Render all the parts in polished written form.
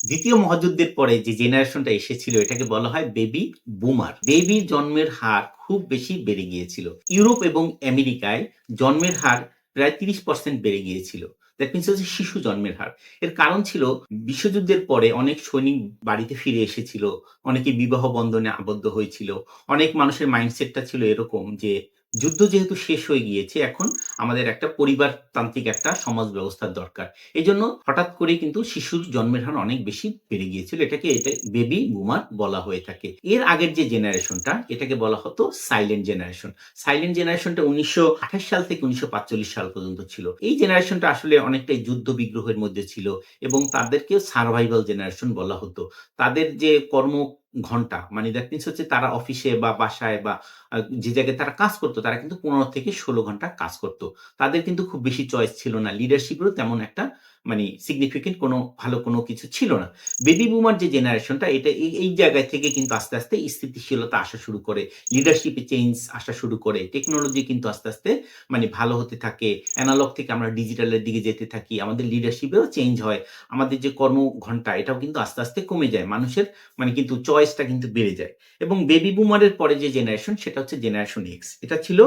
দ্বিতীয় মহাযুদ্ধের পরে যে জেনারেশনটা এসেছিল এটাকে বলা হয় বেবি বুমার। বেবির জন্মের হার খুব বেশি বেড়ে গিয়েছিল। ইউরোপ এবং আমেরিকায় জন্মের হার প্রায় ৩০% বেড়ে গিয়েছিল। দ্যাট মিনস হচ্ছে শিশু জন্মের হার। এর কারণ ছিল বিশ্বযুদ্ধের পরে অনেক সৈনিক বাড়িতে ফিরে এসেছিল। অনেকে বিবাহ বন্ধনে আবদ্ধ হয়েছিল। অনেক মানুষের মাইন্ডসেটটা ছিল এরকম যে যুদ্ধ যেহেতু শেষ হয়ে গিয়েছে এখন আমাদের একটা পরিবারতান্ত্রিক একটা সমাজ ব্যবস্থার দরকার। এজন্য হঠাৎ করেই কিন্তু শিশুর জন্মের হার অনেক বেশি বেড়ে গিয়েছিল। এটা বেবি বুমার বলা হয়ে থাকে। এর আগের যে জেনারেশনটা এটাকে বলা হতো সাইলেন্ট জেনারেশন। সাইলেন্ট জেনারেশনটা ১৯২৮ সাল থেকে ১৯৪৫ সাল পর্যন্ত ছিল। এই জেনারেশনটা আসলে অনেকটাই যুদ্ধ বিগ্রহের মধ্যে ছিল এবং তাদেরকে সারভাইভাল জেনারেশন বলা হতো। তাদের যে কর্ম ঘন্টা মানে দ্যাট মিনস হচ্ছে তারা অফিসে বা বাসায় বা যে জায়গায় তারা কাজ করত তারা কিন্তু ১৫ থেকে ১৬ ঘন্টা কাজ করত। তাদের কিন্তু খুব বেশি চয়েস ছিল না। লিডারশিপেরও তেমন একটা মানে সিগনিফিকেন্ট ভালো কোনো কিছু ছিল না। বেবি বুমার যে জেনারেশনটা এটা এই জায়গায় থেকে কিন্তু আস্তে, আস্তে স্থিতিশীলতা আসা শুরু করে। লিডারশিপে চেঞ্জ আসা শুরু করে। টেকনোলজি কিন্তু আস্তে, আস্তে মানে ভালো হতে থাকে। এনালগ থেকে আমরা ডিজিটালের দিকে যেতে থাকি। আমাদের লিডারশিপেও চেঞ্জ হয়। আমাদের যে কর্মঘণ্টা এটাও কিন্তু আস্তে, আস্তে কমে যায়। মানুষের মানে কিন্তু চয়েসটা কিন্তু বেড়ে যায়। এবং বেবি বুমারের পরে যে জেনারেশন সেটা হচ্ছে জেনারেশন এক্স। এটা ছিল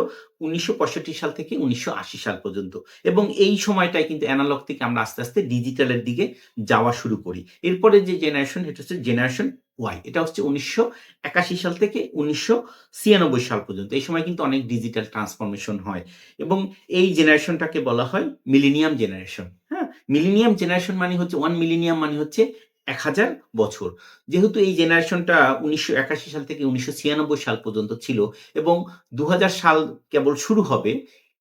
১৯৬৫ সাল থেকে ১৯৮০ সাল পর্যন্ত। এবং এই সময়টায় কিন্তু এনালগ থেকে আমরা আস্তে, আস্তে ডিজিটালের দিকে যাওয়া শুরু করি। এরপরে যে জেনারেশন এটা হচ্ছে জেনারেশন ওয়াই। এটা হচ্ছে ১৯৮১ সাল থেকে ১৯৯৬ সাল পর্যন্ত। এই সময় কিন্তু অনেক ডিজিটাল ট্রান্সফরমেশন হয়। এবং এই জেনারেশনটাকে বলা হয় মিলেনিয়াম জেনারেশন। হ্যাঁ? মিলেনিয়াম জেনারেশন মানে হচ্ছে 1 মিলেনিয়াম মানে হচ্ছে ১০০০ বছর। যেহেতু এই জেনারেশনটা ১৯৮১ সাল থেকে ১৯৯৬ সাল পর্যন্ত ছিল এবং ২০০০ সাল কেবল শুরু হবে।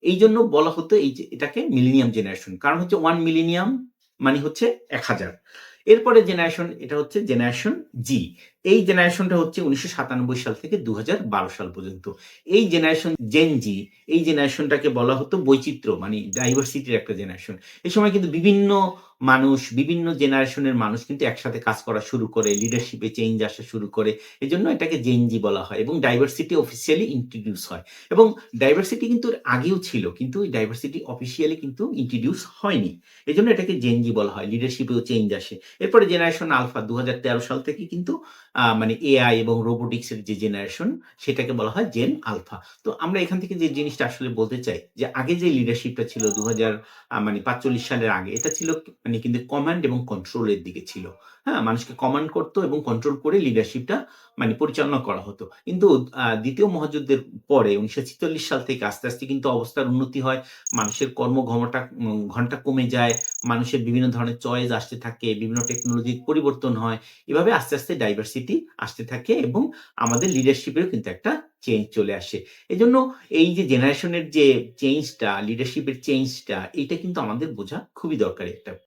এইজন্য বলা হতো এই যে এটাকে মিলেনিয়াম জেনারেশন। কারণ হচ্ছে 1 মিলেনিয়াম মানে হচ্ছে ১০০০। এরপরে জেনারেশন এটা হচ্ছে জেনারেশন জি। এই জেনারেশনটা হচ্ছে ১৯৯৭ সাল থেকে ২০১২ সাল পর্যন্ত। এই জেনারেশন জেন জি, এই জেনারেশনটাকে বলা হতো বৈচিত্র্য মানে ডাইভার্সিটির একটা জেনারেশন। এই সময় কিন্তু বিভিন্ন মানুষ, বিভিন্ন জেনারেশনের মানুষ কিন্তু একসাথে কাজ করা শুরু করে, লিডারশিপে চেঞ্জ আসা শুরু করে। এজন্য এটাকে জেন জি বলা হয় এবং ডাইভার্সিটি অফিসিয়ালি ইন্ট্রোডিউস হয়। এবং ডাইভার্সিটি কিন্তু এর আগেও ছিল। কিন্তু এই ডাইভার্সিটি অফিসিয়ালি কিন্তু ইন্ট্রোডিউস হয়নি। এজন্য এটাকে জেন জি বলা হয়। লিডারশিপেও চেঞ্জ আসে। এরপরে জেনারেশন আলফা ২০১৩ সাল থেকে কিন্তু মানে এআই এবং রোবোটিক্স এর যে জেনারেশন সেটাকে বলা হয় জেন আলফা। তো আমরা এখান থেকে যে জিনিসটা আসলে বলতে চাই যে আগে যে লিডারশিপটা ছিল ২০০০ মানে ৪৫ সালের আগে এটা ছিল মানে কিন্তু কমান্ড এবং কন্ট্রোল এর দিকে ছিল। হ্যাঁ? মানুষকে কমান্ড করত এবং কন্ট্রোল করে লিডারশিপটা মানে পরিচালনা করা হতো। কিন্তু ২য় মহাযুদ্ধের পরে ১৯৪৬ সাল থেকে আস্তে, আস্তে কিন্তু অবস্থার উন্নতি হয়। মানুষের ঘন্টা কমে যায়। মানুষের বিভিন্ন ধরনের চয়েস আসতে থাকে, বিভিন্ন টেকনোলজির পরিবর্তন হয়। এভাবে আস্তে, আস্তে ডাইভার্সিটি আসতে থাকে এবং আমাদের লিডারশিপেও কিন্তু একটা চেঞ্জ চলে আসে। এজন্য এই যে জেনারেশনের যে চেঞ্জটা, লিডারশিপ এর চেঞ্জটা, এইটা কিন্তু আমাদের বোঝা খুবই দরকারি একটা